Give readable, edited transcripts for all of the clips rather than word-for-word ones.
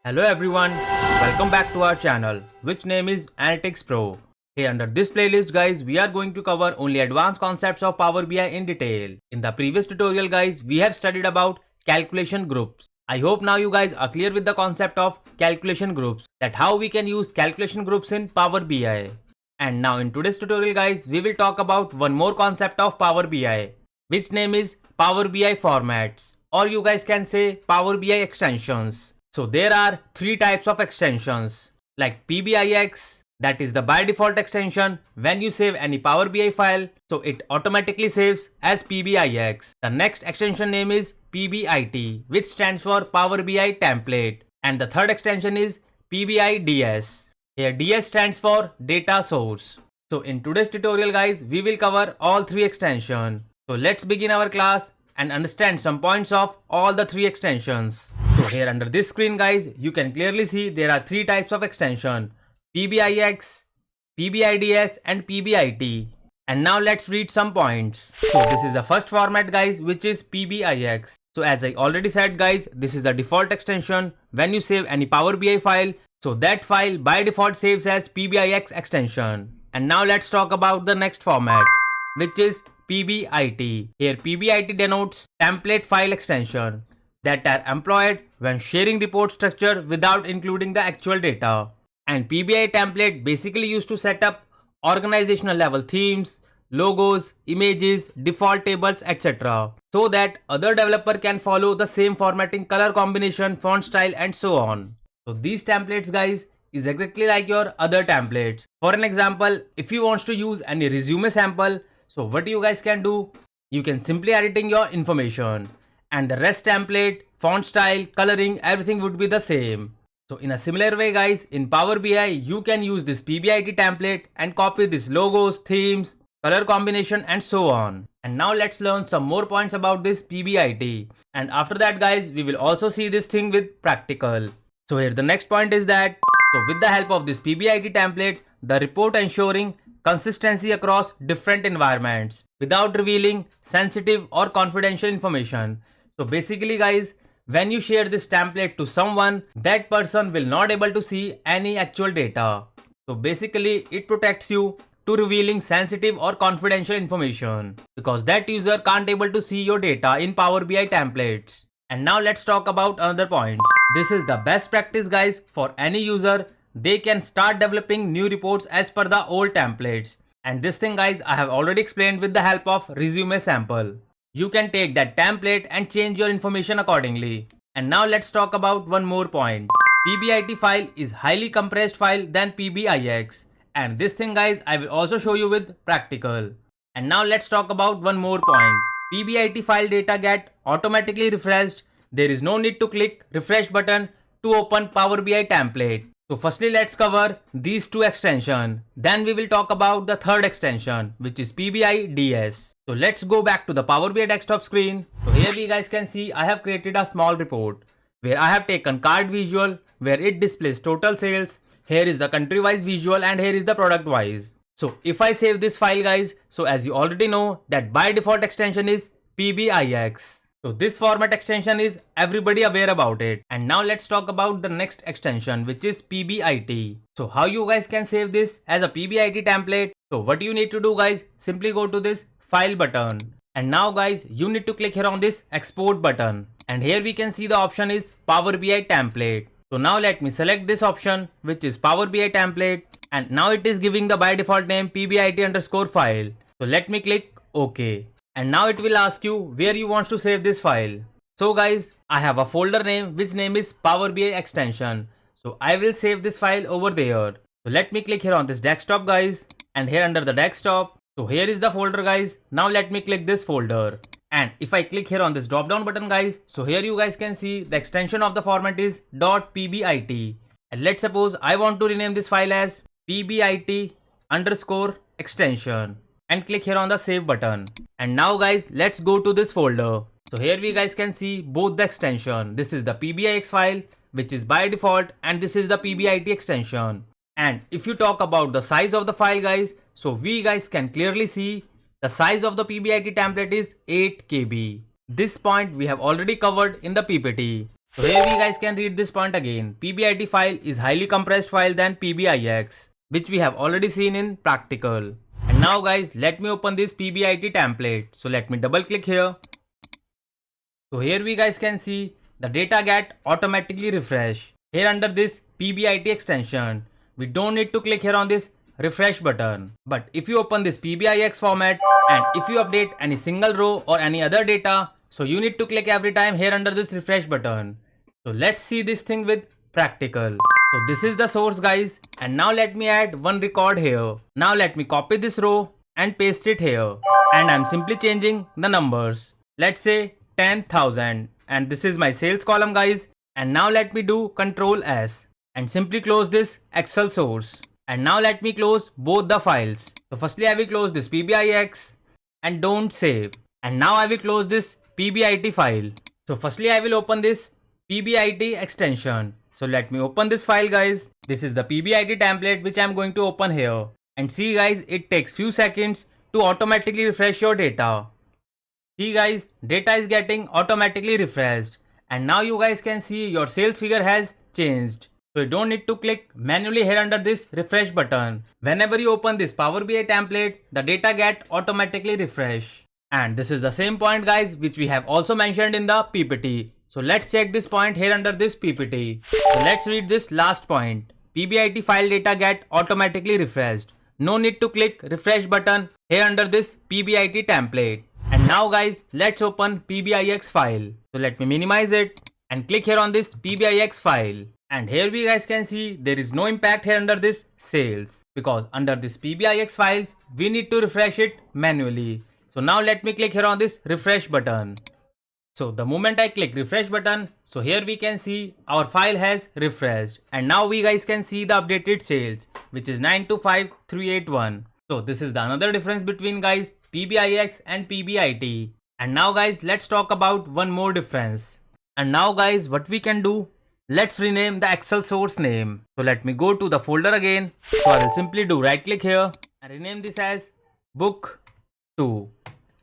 Hello everyone, welcome back to our channel, which name is Analytics Pro. Here under this playlist guys, we are going to cover only advanced concepts of Power BI in detail. In the previous tutorial guys, we have studied about calculation groups. I hope now you guys are clear with the concept of calculation groups, that how we can use calculation groups in Power BI. And now in today's tutorial guys, we will talk about one more concept of Power BI, which name is Power BI formats, or you guys can say Power BI extensions. So there are three types of extensions like PBIX, that is the by default extension. When you save any Power BI file, so it automatically saves as PBIX. The next extension name is PBIT, which stands for Power BI template. And the third extension is PBIDS. Here DS stands for data source. So in today's tutorial guys, we will cover all three extensions. So let's begin our class and understand some points of all the three extensions. So here under this screen guys, you can clearly see there are three types of extension: PBIX, PBIDS and PBIT. And now let's read some points. So this is the first format guys, which is PBIX. So as I already said guys, this is the default extension. When you save any Power BI file, so that file by default saves as PBIX extension. And now let's talk about the next format, which is PBIT. Here PBIT denotes template file extension that are employed when sharing report structure without including the actual data. And PBI template basically used to set up organizational level themes, logos, images, default tables, etc. so that other developer can follow the same formatting, color combination, font style and so on. So these templates guys is exactly like your other templates. For an example, if you want to use any resume sample, so what you guys can do, you can simply editing your information and the rest template, font style, coloring, everything would be the same. So in a similar way guys, in Power BI you can use this PBIT template and copy these logos, themes, color combination and so on. And now let's learn some more points about this PBIT. And after that guys, we will also see this thing with practical. So here the next point is that, so with the help of this PBIT template, the report ensuring consistency across different environments without revealing sensitive or confidential information. So basically guys, when you share this template to someone, that person will not able to see any actual data. So basically it protects you to revealing sensitive or confidential information because that user can't able to see your data in Power BI templates. And now let's talk about another point. This is the best practice guys for any user. They can start developing new reports as per the old templates. And this thing guys, I have already explained with the help of resume sample. You can take that template and change your information accordingly. And now let's talk about one more point. PBIT file is highly compressed file than PBIX. And this thing guys, I will also show you with practical. And now let's talk about one more point. PBIT file data get automatically refreshed. There is no need to click refresh button to open Power BI template. So firstly let's cover these two extensions. Then we will talk about the third extension, which is PBIDS. So let's go back to the Power BI desktop screen. So here you guys can see I have created a small report where I have taken card visual where it displays total sales. Here is the country wise visual and here is the product wise. So if I save this file guys, so as you already know that by default extension is PBIX. So this format extension is everybody aware about it. And now let's talk about the next extension, which is PBIT. So how you guys can save this as a PBIT template? So what you need to do guys, simply go to this file button. And now guys, you need to click here on this export button. And here we can see the option is Power BI template. So now let me select this option, which is Power BI template. And now it is giving the by default name PBIT_file. So let me click OK. And now it will ask you where you want to save this file. So guys, I have a folder name which name is Power BI extension. So I will save this file over there. So let me click here on this desktop guys. And here under the desktop, so here is the folder guys. Now let me click this folder. And if I click here on this drop down button guys, so here you guys can see the extension of the format is .pbit. And let's suppose I want to rename this file as PBIT_extension. And click here on the save button. And now guys, let's go to this folder. So here we guys can see both the extension. This is the PBIX file which is by default and this is the PBIT extension. And if you talk about the size of the file guys, so we guys can clearly see the size of the PBIT template is 8 KB. This point we have already covered in the PPT. So here we guys can read this point again. PBIT file is highly compressed file than PBIX, which we have already seen in practical. And now guys, let me open this PBIT template. So let me double click here. So here we guys can see the data get automatically refresh. Here under this PBIT extension, we don't need to click here on this refresh button. But if you open this PBIX format and if you update any single row or any other data, so you need to click every time here under this refresh button. So let's see this thing with practical. So this is the source guys, and now let me add one record here. Now let me copy this row and paste it here, and I'm simply changing the numbers. Let's say 10,000, and this is my sales column guys. And now let me do Ctrl S and simply close this Excel source. And now let me close both the files. So firstly I will close this PBIX and don't save. And now I will close this PBIT file. So firstly I will open this PBIT extension. So let me open this file guys. This is the PBIT template which I am going to open here. And see guys, it takes few seconds to automatically refresh your data. See guys, data is getting automatically refreshed. And now you guys can see your sales figure has changed. So you don't need to click manually here under this refresh button. Whenever you open this Power BI template, the data get automatically refreshed. And this is the same point guys which we have also mentioned in the PPT. So let's check this point here under this PPT. So let's read this last point. PBIT file data get automatically refreshed. No need to click refresh button here under this PBIT template. And now guys, let's open PBIX file. So let me minimize it and click here on this PBIX file. And here we guys can see there is no impact here under this sales, because under this PBIX files we need to refresh it manually. So now let me click here on this refresh button. So the moment I click refresh button, so here we can see our file has refreshed, and now we guys can see the updated sales, which is 925381. So this is the another difference between guys PBIX and PBIT. And now guys, let's talk about one more difference. And now guys, what we can do, let's rename the Excel source name. So let me go to the folder again. So I will simply do right click here and rename this as book 2.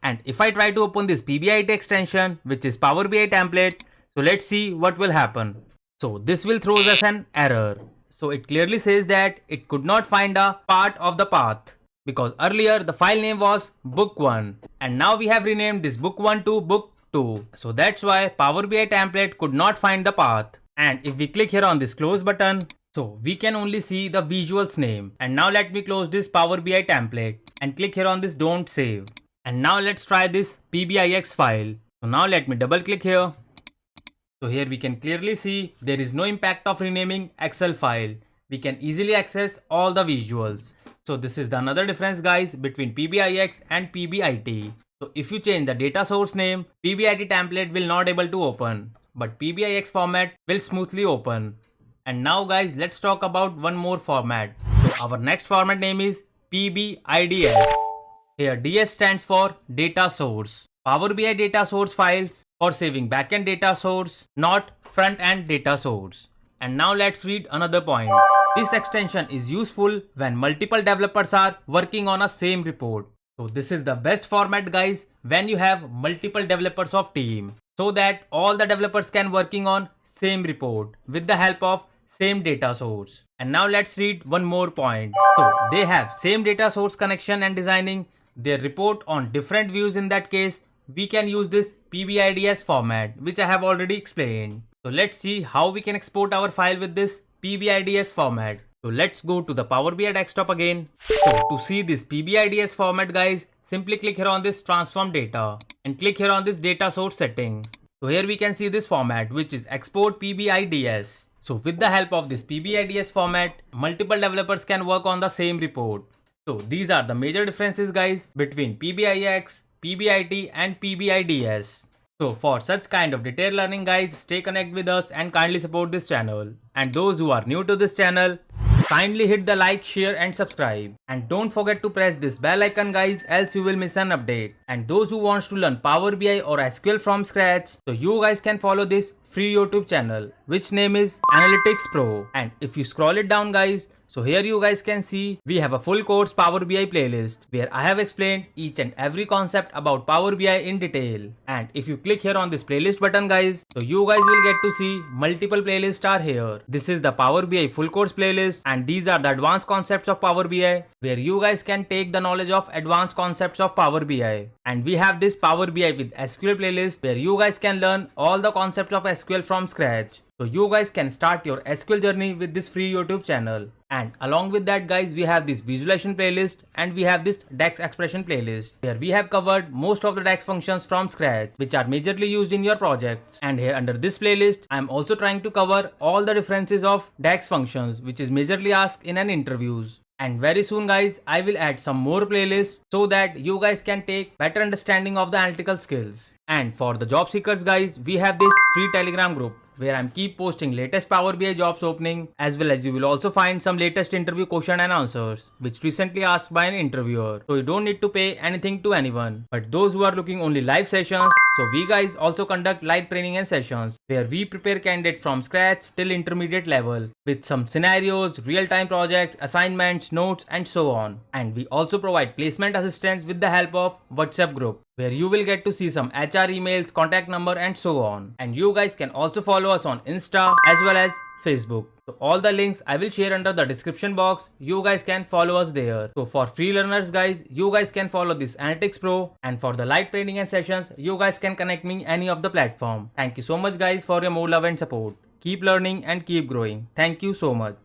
And if I try to open this PBIT extension, which is Power BI template, so let's see what will happen. So this will throw us an error. So it clearly says that it could not find a part of the path, because earlier the file name was book 1 and now we have renamed this book 1 to book 2. So that's why Power BI template could not find the path. And if we click here on this close button, so we can only see the visuals name. And now let me close this Power BI template and click here on this don't save. And now let's try this PBIX file. So now let me double click here. So here we can clearly see there is no impact of renaming Excel file. We can easily access all the visuals. So this is the another difference guys between PBIX and PBIT. So if you change the data source name, PBIT template will not able to open, but PBIX format will smoothly open. And now guys, let's talk about one more format. So our next format name is PBIDS. Here DS stands for data source. Power BI data source files for saving backend data source, not front end data source. And now let's read another point. This extension is useful when multiple developers are working on a same report. So this is the best format guys when you have multiple developers of team, so that all the developers can working on same report with the help of same data source. And now let's read one more point. So they have same data source connection and designing their report on different views. In that case, we can use this PBIDS format, which I have already explained. So let's see how we can export our file with this PBIDS format. So let's go to the Power BI desktop again. So to see this PBIDS format guys, simply click here on this transform data and click here on this data source setting. So here we can see this format, which is export PBIDS. So with the help of this PBIDS format, multiple developers can work on the same report. So these are the major differences guys between PBIX, PBIT and PBIDS. So for such kind of detailed learning guys, stay connected with us and kindly support this channel. And those who are new to this channel, kindly hit the like, share and subscribe. And don't forget to press this bell icon guys, else you will miss an update. And those who wants to learn Power BI or SQL from scratch, so you guys can follow this free YouTube channel which name is Analytics Pro. And if you scroll it down guys, so here you guys can see we have a full course Power BI playlist where I have explained each and every concept about Power BI in detail. And if you click here on this playlist button guys, so you guys will get to see multiple playlists are here. This is the Power BI full course playlist and these are the advanced concepts of Power BI where you guys can take the knowledge of advanced concepts of Power BI. And we have this Power BI with SQL playlist where you guys can learn all the concepts of SQL from scratch. So you guys can start your SQL journey with this free YouTube channel. And along with that guys, we have this visualization playlist and we have this DAX expression playlist where we have covered most of the DAX functions from scratch which are majorly used in your projects. And here under this playlist, I am also trying to cover all the differences of DAX functions which is majorly asked in an interviews. And very soon guys, I will add some more playlists so that you guys can take better understanding of the analytical skills. And for the job seekers guys, we have this free Telegram group where I'm keep posting latest Power BI jobs opening, as well as you will also find some latest interview question and answers which recently asked by an interviewer. So you don't need to pay anything to anyone. But those who are looking only live sessions, so we guys also conduct live training and sessions where we prepare candidates from scratch till intermediate level with some scenarios, real-time projects, assignments, notes and so on. And we also provide placement assistance with the help of WhatsApp group where you will get to see some HR emails, contact number and so on. And you guys can also follow us on Insta as well as Facebook. So all the links I will share under the description box. You guys can follow us there. So for free learners guys, you guys can follow this Analytics Pro, and for the live training and sessions, you guys can connect me any of the platform. Thank you so much guys for your more love and support. Keep learning and keep growing. Thank you so much.